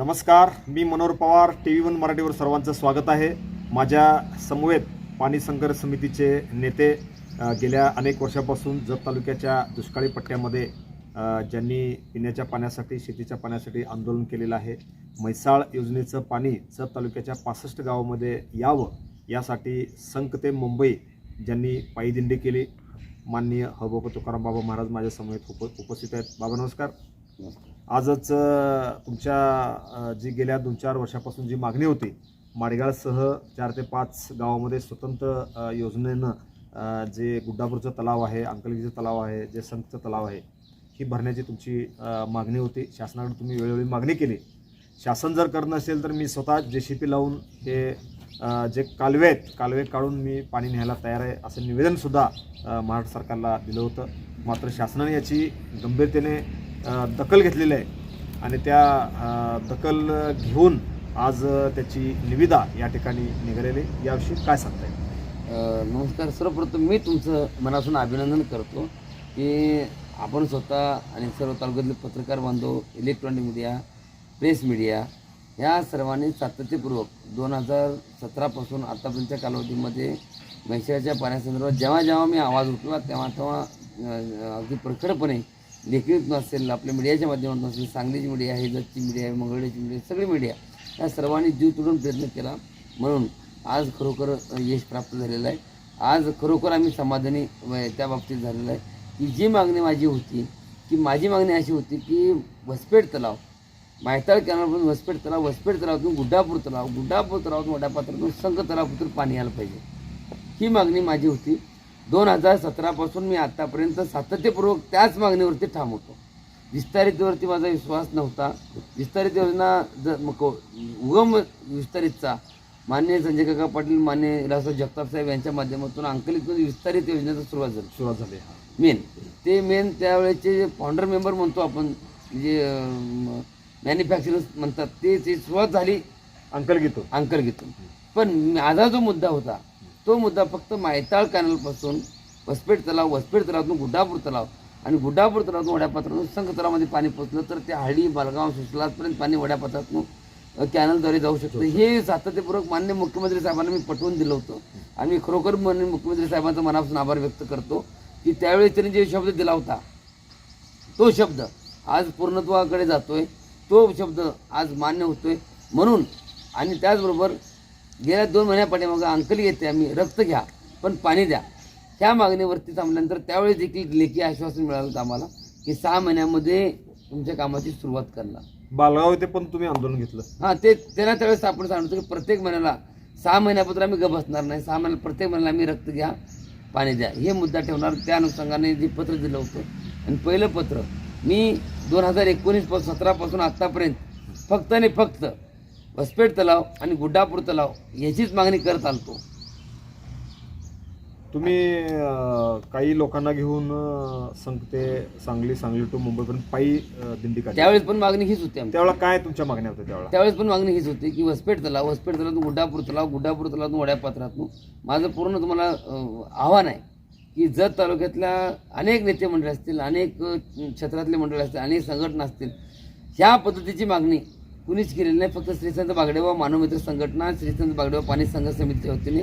नमस्कार, मी मनोहर पवार. TV1 मराठीवर सर्वांचं स्वागत आहे. माझ्या समवेत पाणी संघर्ष समितीचे नेते गेल्या अनेक वर्षापासून जत तालुक्याच्या दुष्काळी पट्ट्यामध्ये ज्यांनी पिण्याच्या पाण्यासाठी, शेतीच्या पाण्यासाठी आंदोलन केलेलं आहे. म्हैसाळ योजनेचं पाणी जत तालुक्याच्या 65 गावामध्ये यावं यासाठी संक ते मुंबई ज्यांनी पायीदिंडी केली. माननीय हबोबा तुकाराम बाबा महाराज माझ्या समवेत उपस्थित आहेत. बाबा नमस्कार. आजच तुमच्या जी गेल्या 2-4 वर्षापासून जी मागणी होती, माडगाळसह 4 ते 5 गावामध्ये स्वतंत्र योजनेनं जे गुड्डापूरचं तलाव आहे, अंकलगीचं तलाव आहे, जे संतचं तलाव आहे, ही भरण्याची तुमची मागणी होती. शासनाकडे तुम्ही वेळोवेळी मागणी केली. शासन जर करत नसेल तर मी स्वतः JCP लावून हे जे कालवे काढून मी पाणी न्यायला तयार आहे असं निवेदनसुद्धा महाराष्ट्र सरकारला दिलं होतं. मात्र शासनाने याची गंभीरतेने दखल घेतलेली आहे आणि त्या दखल घेऊन आज त्याची निविदा या ठिकाणी निघालेली. याविषयी काय सांगताय? नमस्कार. सर्वप्रथम मी तुमचं मनापासून अभिनंदन करतो की आपण स्वतः आणि सर्व तालुक्यातले पत्रकार बांधव, इलेक्ट्रॉनिक मीडिया, प्रेस मीडिया ह्या सर्वांनी सातत्यपूर्वक 2017पासून आतापर्यंतच्या कालावधीमध्ये म्हैसाळच्या पाण्यासंदर्भात जेव्हा मी आवाज उठला तेव्हा अगदी प्रखरपणे लेखीत असेल, आपल्या मीडियाच्या माध्यमातून असेल, सांगलीची मीडिया आहे, जतची मीडिया आहे, मंगळवेढ्याची मीडिया, सगळी मीडिया या सर्वांनी जीव तोडून प्रयत्न केला. म्हणून आज खरोखर यश प्राप्त झालेलं आहे. आज खरोखर आम्ही समाधानी त्या बाबतीत झालेलं आहे की जी मागणी माझी होती, की माझी मागणी अशी होती की वसपेठ तलाव, मायताळ कॅनलपासून वसपेठ तलावातून गुड्डापूर तलावातून वड्यापात्रातून संक तलावातून पाणी यायला पाहिजे, ही मागणी माझी होती. 2017पासून मी आत्तापर्यंत सातत्यपूर्वक त्याच मागणीवरती ठाम होतो. विस्तारितवरती माझा विश्वास नव्हता. विस्तारित योजना उगम विस्तारितचा माननीय संजय काका पाटील, माननीय विलासराव जगताप साहेब यांच्या माध्यमातून अंकलितमध्ये विस्तारित योजनेची सुरुवात झाली. मेन त्यावेळेचे जे फाउंडर मेंबर म्हणतो आपण, जे मॅन्युफॅक्चरर्स म्हणतात, ते सुरुवात झाली अंकलगीतून. पण माझा जो मुद्दा होता तो मुद्दा फक्त मायताळ कॅनलपासून वसपेठ तलावातून गुड्डापूर तलाव आणि गुड्डापूर तलावातून वड्यापात्रातून संक तलावामध्ये पाणी पोचलं तर ते हळदी, बालगाव, सुसलातपर्यंत पाणी वड्यापात्रातून कॅनलद्वारे जाऊ शकतं. हे सातत्यपूर्वक माननीय मुख्यमंत्री साहेबांना मी पटवून दिलं होतं आणि खरोखर माननीय मुख्यमंत्री साहेबांचा मनापासून आभार व्यक्त करतो की त्यावेळी त्यांनी जे शब्द दिला होता तो शब्द आज पूर्णत्वाकडे जातोय, तो शब्द आज मान्य होतोय. म्हणून आणि त्याचबरोबर गेल्या 2 महिन्यापाठीमागं अंकली येते, आम्ही रक्त घ्या पण पाणी द्या, ह्या मागणीवरती थांबल्यानंतर त्यावेळी देखील लेखी आश्वासन मिळालं होतं आम्हाला की 6 महिन्यामध्ये तुमच्या कामाची सुरुवात करणार. बालगाव येथे पण तुम्ही आंदोलन घेतलं. हां, ते त्यांना त्यावेळेस आपण सांगतो की प्रत्येक महिन्याला 6 महिन्यापत्र आम्ही गप बसणार नाही. 6 महिन्याला प्रत्येक महिन्याला आम्ही रक्त घ्या, पाणी द्या हे मुद्दा ठेवणार. त्या अनुषंगाने जे पत्र दिलं होतं आणि पहिलं पत्र मी 2019-17पासून आत्तापर्यंत फक्त आणि फक्त वसपेठ तलाव आणि गुड्डापूर तलाव याचीच मागणी करत आलतो. तुम्ही काही लोकांना घेऊन सांगली टू मुंबईपर्यंत पायी दिंडी काढली. त्यावेळेस पण मागणी हीच होती. त्यावेळेला काय तुमच्या मागण्या होत्या? त्यावेळेस पण मागणी हीच होती की वसपेठ तलावातून गुड्डापूर तलावातून वड्यापात्रातून. माझं पूर्ण तुम्हाला आव्हान आहे की जत तालुक्यातल्या अनेक नेते मंडळी असतील, अनेक क्षेत्रातले मंडळी असतील, अनेक संघटना असतील, ह्या पद्धतीची मागणी कुणीच केलेली नाही. फक्त श्रीसंत बागडेबा मानवमित्र संघटना, श्रीसंत बागडेबा पाणी संघर्ष समितीच्या वतीने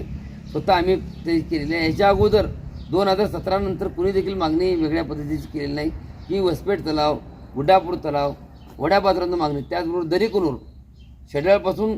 स्वतः आम्ही ते केलेले आहे. याच्या अगोदर 2017 नंतर कुणी देखील मागणी वेगळ्या पद्धतीची केलेली नाही की वसपेठ तलाव, गुड्डापूर तलाव, वड्यापात्रातून मागणी. त्याचबरोबर दरीकुनूर, शेड्याळपासून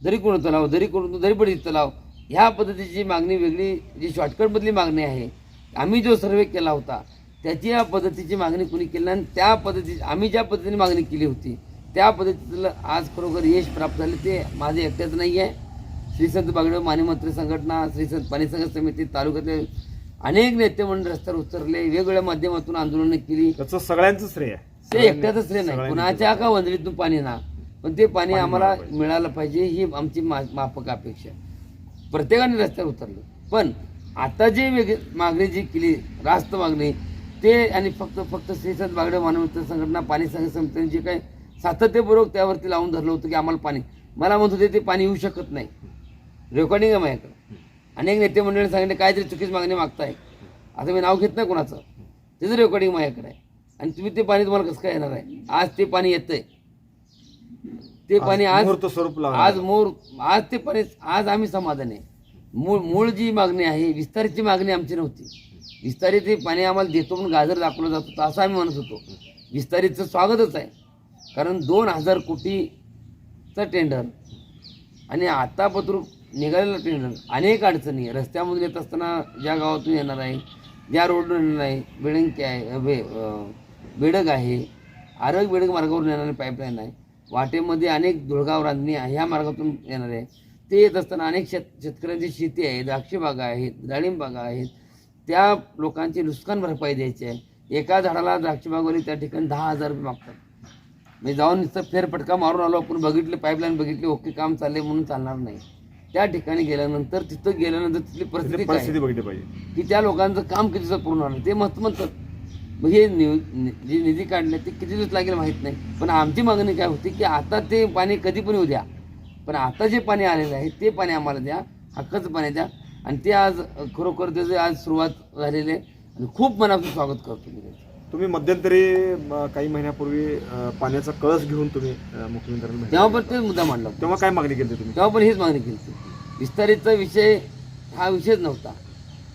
दरीकुनूर तलाव, दरीपडी तलाव ह्या पद्धतीची मागणी वेगळी, जी शॉर्टकटमधली मागणी आहे. आम्ही जो सर्वे केला होता त्याची या पद्धतीची मागणी कुणी केली नाही. त्या पद्धतीची आम्ही ज्या पद्धतीने मागणी केली होती त्या पद्धतीचं आज खरोखर यश प्राप्त झाले. ते माझे एकट्याच नाही आहे. श्रीसंत बागडेबा मानवमित्र संघटना, श्रीसंत पाणी संघर्ष समिती, तालुक्यातले अनेक नेते मंडळ रस्त्यावर उतरले, वेगवेगळ्या माध्यमातून आंदोलनं केली. त्याचं सगळ्यांचं श्रेय आहे. ते एकट्याच श्रेय नाही, कुणाच्या का वंदरीतून पाणी ना, पण ते पाणी आम्हाला मिळालं पाहिजे ही आमची माफक अपेक्षा. प्रत्येकाने रस्त्यावर उतरले. पण आता जे मागणी जी केली रास्त मागणी ते आणि फक्त श्रीसंत बागडेबा मानवमित्र संघटना, पाणी संघर्ष समितीने जे काही सातत्यपूर्वक त्यावरती लावून धरलं होतं की आम्हाला पाणी, मला म्हणत होते ते पाणी येऊ शकत नाही. रेकॉर्डिंग आहे माझ्याकडे. अनेक नेते मंडळींनी सांगितले काहीतरी चुकीची मागणी मागताय. आता मी नाव घेत नाही कोणाचं, त्याचं रेकॉर्डिंग माझ्याकडे आहे. आणि तुम्ही ते पाणी तुम्हाला कसं काय येणार आहे? आज ते पाणी येतंय. ते पाणी आज मुहूर्त स्वरूप लावलं. आज ते पाणी आज आम्ही समाधान आहे. मूळ जी मागणी आहे, विस्तारितची मागणी आमची नव्हती. विस्तारित हे पाणी आम्हाला देतो म्हणून गाजर दाखवलं जात होतं असं आम्ही म्हणत होतो. विस्तारितचं स्वागतच आहे, कारण 2000 कोटीचं टेंडर आणि आता पत्र निघालेलं टेंडर. अनेक अडचणी आहे. रस्त्यामधून येत असताना ज्या गावातून येणार आहे, ज्या रोडवरून येणार आहे, बेडंकी आहे, बेडग आहे, आरग बेडग मार्गावरून येणारी पाईपलाईन आहे, वाटेमध्ये अनेक धुळगाव रांजणी ह्या मार्गातून येणार आहे. ते येत असताना अनेक शेतकऱ्यांची शेती आहे, द्राक्ष बागा आहेत, डाळिंब बागा आहेत, त्या लोकांची नुकसान भरपाई द्यायची आहे. एका झाडाला द्राक्ष बागवाली त्या ठिकाणी 10,000 रुपये मागतात. मी जाऊन नुसतं फेरफटका मारून आलो, आपण बघितले पाईपलाईन बघितली, ओके काम चालले म्हणून चालणार नाही. त्या ठिकाणी गेल्यानंतर तिथली परिस्थिती बघितली पाहिजे की त्या लोकांचं काम किती दिवसात पूर्ण होणार ते म्हणतात. मग हे जे निधी काढले ते किती दिवस लागेल माहीत नाही, पण आमची मागणी काय होती की आता ते पाणी कधी पण येऊ द्या, पण आता जे पाणी आलेलं आहे ते पाणी आम्हाला द्या, हक्काचं पाणी द्या. आणि ते आज खरोखर त्याचं आज सुरुवात झालेली आहे आणि खूप मनापासून स्वागत करतो मी. तुम्ही मध्यंतरी काही महिन्यापूर्वी पाण्याचा कळस घेऊन तुम्ही मुख्यमंत्र्यांना तेव्हा पण तेच मुद्दा मांडला, तेव्हा काय मागणी केली तुम्ही? तेव्हा पण हेच मागणी केली होती. विस्तारितचा विषय हा विषयच नव्हता.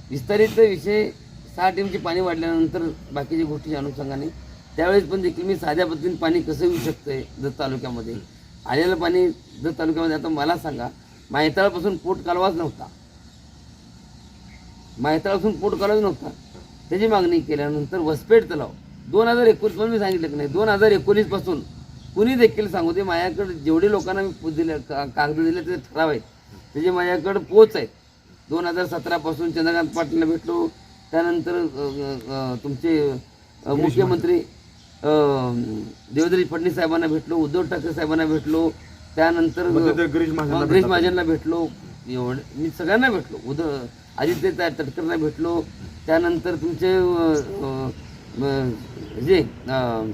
विस्तारितचा विषय 6 टीमचे पाणी वाढल्यानंतर बाकीच्या गोष्टीच्या अनुषंगाने त्यावेळेस पण देखील मी साध्या पद्धतीने पाणी कसं येऊ शकतंय जत तालुक्यामध्ये. आलेलं पाणी जत तालुक्यामध्ये आता मला सांगा, माहिताळापासून पोट कालवाच नव्हता, माहिताळापासून पोट कालवाच नव्हता. त्याची मागणी केल्यानंतर वसपेठ तलाव 2019 पण मी सांगितलं की नाही, 2019 पासून कुणी देखील सांगू दे, माझ्याकडे जेवढे लोकांना मी दिले कागद दिले ते ठराव आहेत, त्याचे माझ्याकडे पोच आहेत. 2017 पासून चंद्रकांत पाटीलला भेटलो, त्यानंतर तुमचे मुख्यमंत्री देवेंद्र फडणवीस साहेबांना भेटलो, उद्धव ठाकरे साहेबांना भेटलो, त्यानंतर गिरीश महाजनला भेटलो, एवढे मी सगळ्यांना भेटलो. आदित्य तटकरला भेटलो, त्यानंतर तुमचे जे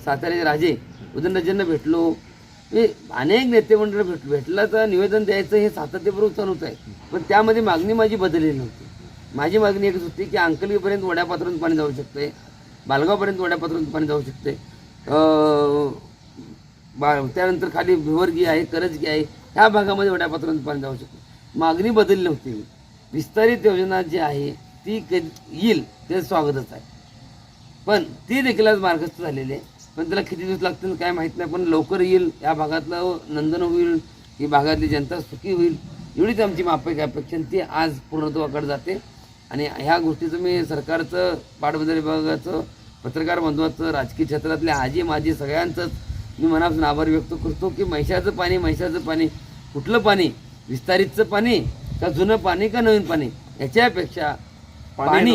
साताऱ्याचे राजे उदयनराजेंना भेटलो. हे अनेक नेते मंडळ भेटलं तर निवेदन द्यायचं हे सातत्यपूर्वक चालूच आहे. पण त्यामध्ये मागणी माझी बदललेली नव्हती. माझी मागणी एकच होती की अंकलीपर्यंत वड्यापात्रातून पाणी जाऊ शकते, बालगावपर्यंत वड्यापात्रातून पाणी जाऊ शकते, त्यानंतर खाली भिवर्गी आहे, करजगी आहे, ह्या भागामध्ये वड्यापात्रातून पाणी जाऊ शकते. मागणी बदलली नव्हती. विस्तारित योजना जी आहे ती येईल ते स्वागतच आहे, पण ती देखील आज मार्गस्थ झालेली आहे. पण त्याला किती दिवस लागतील काय माहीत नाही, पण लवकर येईल. या भागातलं नंदन होईल, ही भागातली जनता सुखी होईल, एवढीच आमची अपेक्षा ती आज पूर्णत्वाकडे जाते. आणि ह्या गोष्टीचं मी सरकारचं, पाटबंधारे विभागाचं, पत्रकार बंधवाचं, राजकीय क्षेत्रातल्या आजी माजी सगळ्यांचंच मी मनापासून आभार व्यक्त करतो की म्हैसाचं पाणी कुठलं पाणी, विस्तारितचं पाणी का जुनं पाणी का नवीन पाणी, याच्यापेक्षा पाणी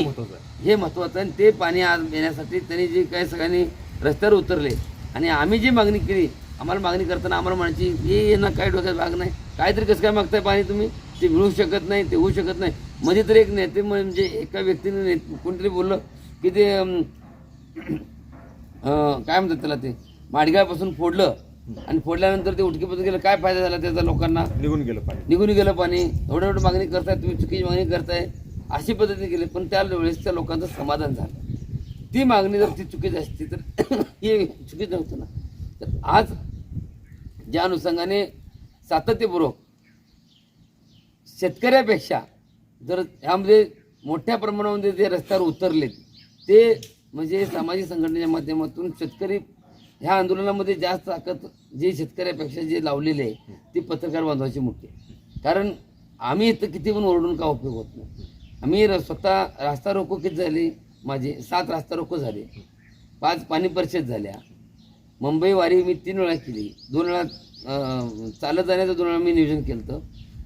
हे महत्त्वाचं आहे. ते पाणी आज येण्यासाठी त्यांनी जे काही सगळ्यांनी रस्त्यावर उतरले आणि आम्ही जी मागणी केली, आम्हाला मागणी करताना आम्हाला म्हणायची हे यांना काय डोक्यात भाग नाही, काहीतरी कसं काय मागताय पाणी तुम्ही, ते मिळू शकत नाही, ते होऊ शकत नाही. मध्ये तर एक नेते म्हणजे एका व्यक्तीने कोणतरी बोललं की ते काय म्हणतात त्याला, ते माडगावपासून फोडलं आणि फोडल्यानंतर ते उठकीपत्र गेलं, काय फायदा झाला त्याचा, लोकांना निघून गेलं पाणी. एवढं मागणी करताय तुम्ही, चुकीची मागणी करताय, अशी पद्धती केली. पण त्या वेळेस त्या लोकांचं समाधान झालं. ती मागणी जर ती चुकीची असती तर हे चुकीचं नव्हतं ना. तर आज ज्या अनुषंगाने सातत्यपूर्वक शेतकऱ्यापेक्षा जर ह्यामध्ये मोठ्या प्रमाणामध्ये जे रस्त्यावर उतरलेत ते म्हणजे सामाजिक संघटनेच्या माध्यमातून शेतकरी ह्या आंदोलनामध्ये जास्त ताकद जे शेतकऱ्यापेक्षा जे लावलेले आहे ती पत्रकार बांधवाची मुख्य. कारण आम्ही इथं किती पण ओरडून का उपयोग होत नाही. आम्ही स्वतः रास्ता रोको किती झाले, माझे 7 रास्ता रोको झाले, 5 पाणी परिषद झाल्या, मुंबई वारी मी 3 वेळा केली, 2 वेळा चालत जाण्याचं 2 वेळा मी नियोजन केलं होतं.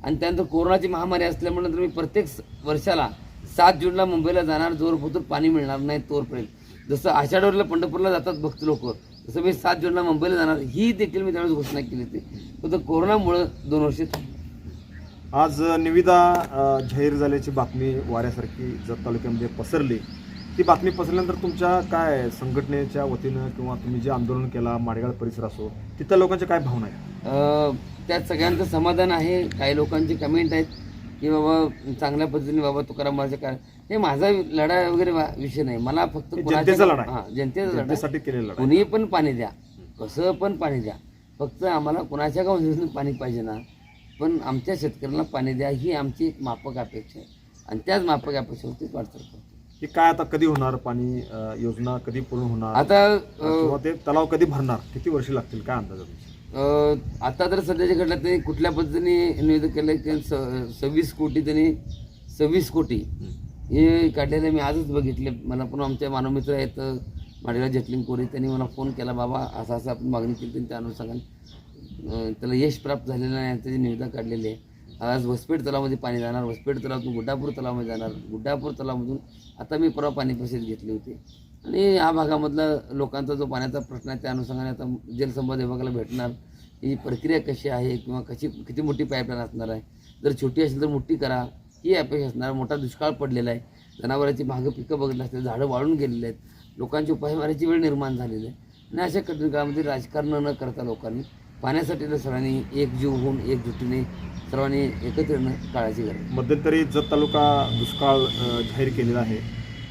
आणि त्यानंतर कोरोनाची महामारी असल्यामुळे मी प्रत्येक वर्षाला 7 जूनला मुंबईला जाणार, जोरपोतूर पाणी मिळणार नाही तोरपर्यंत. जसं आषाढवारीला पंढरपूरला जातात भक्त लोक, तसं मी 7 जूनला मुंबईला जाणार ही देखील मी त्यावेळेस घोषणा केली होती. फक्त कोरोनामुळं 2 वर्ष. आज निविदा जाहीर झाल्याची बातमी वाऱ्यासारखी जत तालुक्यामध्ये पसरली. ती बातमी पसरल्यानंतर तुमच्या काय संघटनेच्या वतीनं किंवा तुम्ही जे आंदोलन केला माडगाळ परिसर असो, तिथल्या लोकांच्या काय भावना आहेत? त्यात सगळ्यांचं समाधान आहे. काही लोकांची कमेंट आहेत की बाबा चांगल्या पद्धतीने बाबा तुकाराम महाराज काय, हे माझा लढा वगैरे विषय नाही. मला फक्त जनतेचा लढा, जनतेचा जनतेसाठी केलेला लढा. कुणी पण पाणी द्या, कसं पण पाणी द्या, फक्त आम्हाला कुणाच्या गाव योजनेतून पाणी पाहिजे ना, पण आमच्या शेतकऱ्यांना पाणी द्या ही आमची एक माफक अपेक्षा आहे आणि त्याच माफक अपेक्षेवरती वाटचाल करतो. हे काय आता कधी होणार पाणी योजना कधी पूर्ण होणार आता किंवा ते तलाव कधी भरणार, किती वर्ष लागतील, काय अंदाज आहे तुमचा? आता तर सध्याच्या घडल्यात त्यांनी कुठल्या पद्धतीने निवेदन केलं की 26 कोटी त्यांनी 26 कोटी हे काढलेले मी आजच बघितले. मला पण आमच्या मानवमित्र आहेत माडेला जटलिंग कोरी, त्यांनी मला फोन केला, बाबा असं असं आपण मागणी केली, त्यांनी त्या अनुषंगाने त्याला यश प्राप्त झालेलं नाही, त्याचे निवेदन काढलेले आहे. आज वसपेठ तलावामध्ये पाणी जाणार, वसपेठ तलावातून गुड्डापूर तलावामध्ये जाणार, गुड्डापूर तलावामधून आता मी परवा पाणी परिषद घेतली होती आणि या भागामधला लोकांचा जो पाण्याचा प्रश्न आहे त्या अनुषंगाने आता जलसंपदा विभागाला भेटणार, ही प्रक्रिया कशी आहे किंवा किती मोठी पाईपलाईन असणार आहे, जर छोटी असेल तर मोठी करा ही अपेक्षा असणार. मोठा दुष्काळ पडलेला आहे, जनावरांची मागं पिकं बघितलं असतील, झाडं वाळून गेलेले आहेत, लोकांची उपायमारीची वेळ निर्माण झालेली आहे आणि अशा कठीण काळामध्ये राजकारण न करता लोकांनी पाण्यासाठी सर्वांनी एकजीव होऊन एकजुटीने सर्वांनी एकत्र येणं काळाची गरज आहे. मध्यंतरी जत तालुका दुष्काळ जाहीर केलेला आहे,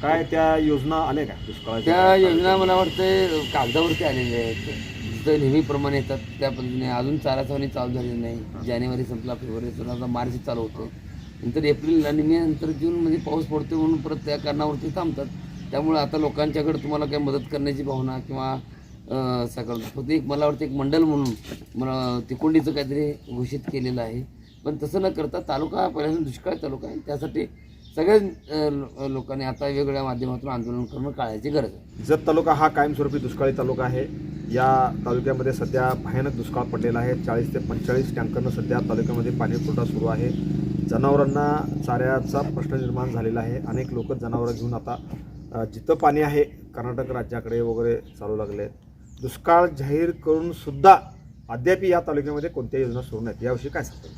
काय त्या योजना आल्या का दुष्काळाच्या? त्या योजना मला वाटतं कागदावरती आलेल्या आहेत, जिथं नेहमीप्रमाणे येतात त्या पद्धतीने. अजून चारा छावणी चालू झालेली नाही. जानेवारी संपला, फेब्रुवारी संपला, आता मार्च चालू होतो, नंतर एप्रिल आणि मे नंतर जूनमध्ये पाऊस पडतो म्हणून परत त्या कारणावरती थांबतात. त्यामुळे आता लोकांच्याकडे तुम्हाला काही मदत करण्याची भावना किंवा सकाळ फक्त एक मला वाटतं एक मंडल म्हणून मला तिकोंडीचं काहीतरी घोषित केलेलं आहे, पण तसं न करता तालुका पहिल्यापासून दुष्काळ तालुका आहे, त्यासाठी सगळ्या लोकांनी आता वेगवेगळ्या माध्यमातून आंदोलन करणं काळाची गरज आहे. जत तालुका हा कायमस्वरूपी दुष्काळी तालुका आहे. या तालुक्यामध्ये सध्या भयानक दुष्काळ पडलेला आहे. 40 ते 45 टँकरनं सध्या तालुक्यामध्ये पाणी पुरवठा सुरू आहे. जनावरांना चाऱ्याचा प्रश्न निर्माण झालेला आहे. अनेक लोक जनावरं घेऊन आता जिथं पाणी आहे कर्नाटक राज्याकडे वगैरे चालू लागले. दुष्काळ जाहीर करून सुद्धा अद्याप या तालुक्यामध्ये कोणत्याही योजना सुरू नाहीत. याविषयी काय सांगतो?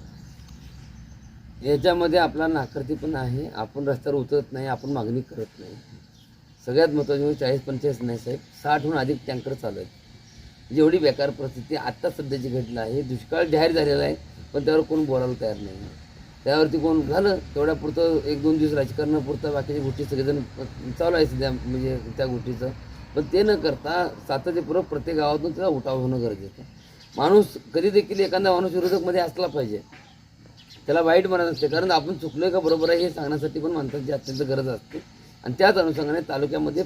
याच्यामध्ये आपला नाकारती पण आहे. आपण रस्त्यावर उतरत नाही, आपण मागणी करत नाही. सगळ्यात महत्त्वाची म्हणजे 40-45 नाही साहेब, 60हून अधिक टँकर चालू आहेत. जेवढी बेकार परिस्थिती आत्ता सध्याची घडली आहे. दुष्काळ जाहीर झालेला आहे, पण त्यावर कोण बोलायला तयार नाही. त्यावरती कोण झालं तेवढ्यापुरतं 1-2 दिवस राजकारणापुरतं बाकीची गोष्टी सगळेजण चालू आहे सध्या, म्हणजे त्या गोष्टीचं. पण ते न करता सातत्यपूर्वक प्रत्येक गावातून त्याचा उठाव होणं गरजेचं आहे. माणूस कधी देखील एखादा माणूस विरोधकमध्ये असला पाहिजे, त्याला वाईट म्हणत असते, कारण आपण चुकलोय का बरोबर आहे हे सांगण्यासाठी पण माणसाची अत्यंत गरज असते. आणि त्याच अनुषंगाने तालुक्यामध्ये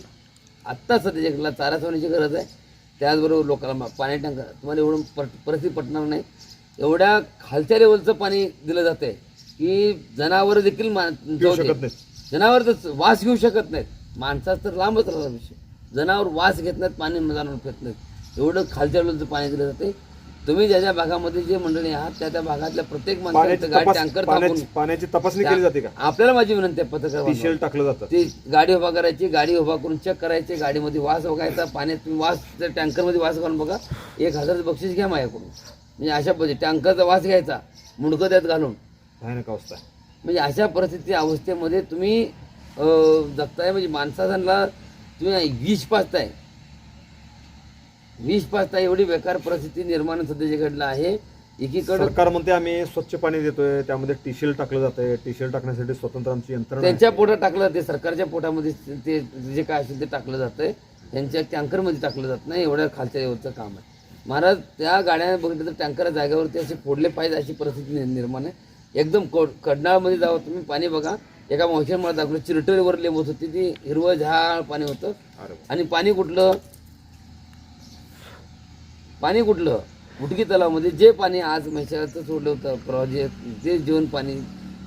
आत्ता सध्याच्या घडला चारा छावणीची गरज आहे. त्याचबरोबर लोकांना पाणी टँकर, तुम्हाला एवढं परिस्थिती पटणार नाही, एवढ्या खालच्या लेवलचं पाणी दिलं जातं आहे की जनावरं देखील जनावर तर वास घेऊ शकत नाहीत. माणसाचा तर लांबच राहिला विषय, जनावर वास घेत नाहीत, पाणी जनावर घेत नाहीत, एवढं खालच्या लेवलचं पाणी दिलं जाते. तुम्ही ज्या ज्या भागामध्ये जे मंडळी आहात त्या त्या भागातल्या प्रत्येक माणसाचं गाडी टँकर टाकून पाण्याची तपासणी केली जाते का? आपल्याला माझी विनंती आहे, पत्रकार टिशेल टाकलं जातं, ती गाडी उभा करायची, गाडी उभा करून चेक करायची, गाडीमध्ये वास बघायचा, पाण्यात तुम्ही वास त्या टँकरमध्ये वास घालून बघा, 1000 बक्षीस घ्या माझ्याकडून. म्हणजे अशा पद्धती टँकरचा वास घ्यायचा, मुंडकं त्यात घालून, भयानक अवस्था. म्हणजे अशा परिस्थिती अवस्थेमध्ये तुम्ही जगताय. म्हणजे माणसाला तुम्ही विष पाचताय, एवढी बेकार परिस्थिती निर्माण सध्या घडलं आहे. एकीकडे सरकार म्हणते आम्ही स्वच्छ पाणी देतोय, त्यामध्ये टिशेल टाकलं जातंय, टिशेल टाकण्यासाठी स्वतंत्र आमची यंत्रणा त्यांच्या पोटात टाकलं जाते, सरकारच्या पोटामध्ये ते जे काय असेल ते टाकलं जातंय, त्यांच्या टँकरमध्ये टाकलं जात नाही. एवढ्या खालच्या लेवलचं काम आहे महाराज. त्या गाड्या बघितलं तर टँकर जागेवरती असे फोडले पाहिजे अशी परिस्थिती निर्माण आहे. एकदम कडनाळमध्ये जावं तुम्ही, पाणी बघा. एका मावशीने मला दाखवलं, चिरटरीवर लेंबत होती, ती हिरवं झाळ पाणी होतं. आणि पाणी कुठलं उटकी तलावामध्ये जे पाणी आज म्हैसाळचं सोडलं होतं प्रवाह, ते जीवन पाणी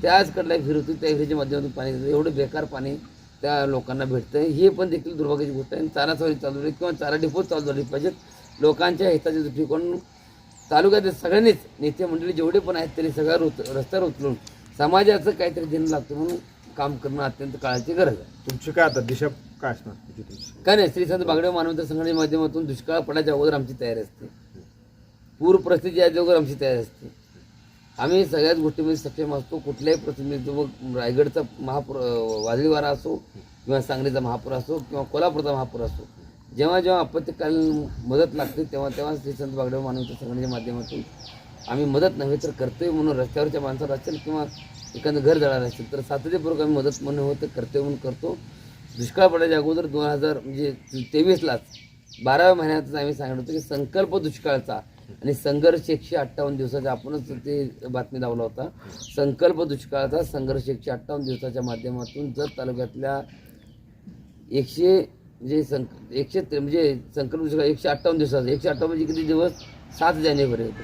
त्याच कडला विहीर होती, त्या विहिरीच्या माध्यमातून पाणी देतं. एवढं बेकार पाणी त्या लोकांना भेटतं, हे पण देखील दुर्भाग्याची गोष्ट आहे. चारा छावणी चालू झाली किंवा चारा डिपोज चालू झाली पाहिजेत. लोकांच्या हिताच्या दृष्टिकोन तालुक्यातील सगळ्यांनीच, नेते मंडळी जेवढे पण आहेत त्यांनी सगळ्या रस्त्यावर उचलून समाजाचं काहीतरी देणं लागतं म्हणून काम करणं अत्यंत काळाची गरज आहे. तुमची काय आता दिशा काय असणार तुमची? काय नाही, श्री संत बागडे मानवता संघटनेच्या माध्यमातून दुष्काळ पडायच्या अगोदर आमची तयारी असते, पूर परिस्थिती याच्या अगोदर आमची तयारी असते. आम्ही सगळ्याच गोष्टीमध्ये सक्षम असतो. कुठल्याही परिस्थितीमध्ये रायगडचा महापूर, वादळी वारा असो किंवा सांगलीचा महापूर असो किंवा कोल्हापूरचा महापूर असो, जेव्हा जेव्हा आपत्कालीन मदत लागते तेव्हा तेव्हा श्री संत बागडे मानवता संघटनेच्या माध्यमातून आम्ही मदत नव्हे तर कर्तव्य म्हणून, रस्त्यावरच्या माणसाला असेल किंवा एखादं घर जळालं असेल तर सातत्यपूर्वक आम्ही मदत म्हणून होतं, कर्तव्य म्हणून करतो. दुष्काळ पडायच्या अगोदर 2023लाच 12व्या महिन्यातच आम्ही सांगितलं होतं की संकल्प दुष्काळाचा आणि संघर्ष 158 दिवसाचा आपणच ते बातमी दावला होता. संकल्प दुष्काळाचा संघर्ष 158 दिवसाच्या माध्यमातून जत तालुक्यातल्या संकल्प दुष्काळ 158 दिवसाचा 158 म्हणजे किती दिवस 7 जानेवारी होते.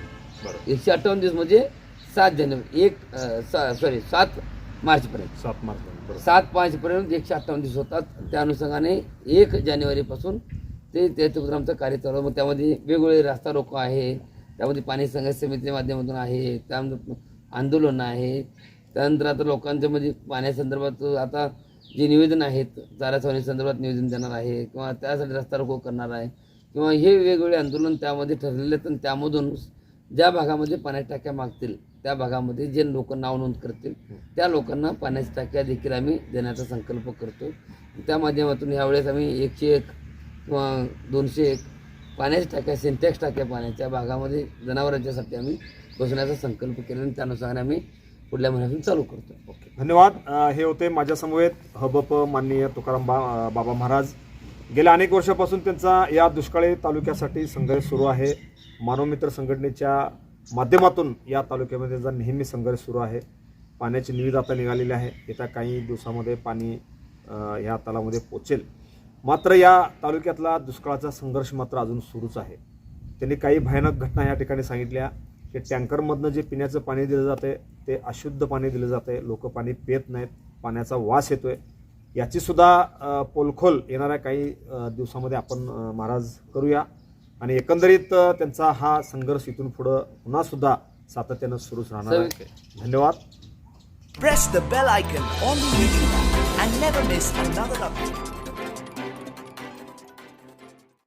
158 दिवस म्हणजे 7 जानेवारी 7 मार्चपर्यंत 7 मार्चपर्यंत 158 दिवस होतात. त्या अनुषंगाने 1 जानेवारीपासून ते आमचं कार्य चालू. मग त्यामध्ये वेगवेगळे रास्ता रोको आहे, त्यामध्ये पाणी संघर्ष समितीच्या माध्यमातून आहे, त्यानंतर आंदोलन आहे, त्यानंतर आता लोकांच्या म्हणजे पाण्यासंदर्भात आता जे निवेदन आहेत चारा छावणी संदर्भात निवेदन देणार आहे किंवा त्यासाठी रस्ता रोको करणार आहे किंवा हे वेगवेगळे आंदोलन त्यामध्ये ठरलेले आहेत. आणि त्यामधून ज्या भागामध्ये पाण्याच्या टाक्या मागतील त्या भागामध्ये जे लोक नाव नोंद करतील त्या लोकांना पाण्याच्या टाक्या देखील आम्ही देण्याचा संकल्प करतो. त्या माध्यमातून यावेळेस आम्ही 101 किंवा 201 पाण्याच्या टाक्या सिंटॅक्स टाक्या पाण्याच्या भागामध्ये जनावरांच्यासाठी आम्ही बसवण्याचा संकल्प केला आणि त्यानुसार आम्ही पुढल्या महिन्यातून चालू करतो. ओके, धन्यवाद. हे होते माझ्या समवेत हबप माननीय तुकाराम बाबा महाराज. गेल्या अनेक वर्षापासून त्यांचा या दुष्काळी तालुक्यासाठी संघर्ष सुरू आहे. मानवमित्र संघटनेच्या माध्यमातून या तालुक्यामध्ये त्यांचा नेहमी संघर्ष सुरू आहे. पाण्याची निविदा आता निघालेली आहे. येत्या काही दिवसामध्ये पाणी ह्या तलामध्ये पोचेल. मात्र या तालुक्यातला दुष्काळाचा संघर्ष मात्र अजून सुरूच आहे. त्यांनी काही भयानक घटना या ठिकाणी सांगितल्या की टँकरमधनं जे पिण्याचं पाणी दिलं जाते ते अशुद्ध पाणी दिलं जाते. लोक पाणी पित नाहीत, पाण्याचा वास येतोय. याचीसुद्धा पोलखोल येणाऱ्या काही दिवसामध्ये आपण महाराज करूया. आणि एकंदरीत त्यांचा हा संघर्ष इथून पुढं पुन्हासुद्धा सातत्यानं सुरूच राहणार आहे. धन्यवाद. Press the bell icon on the YouTube app and never miss another update.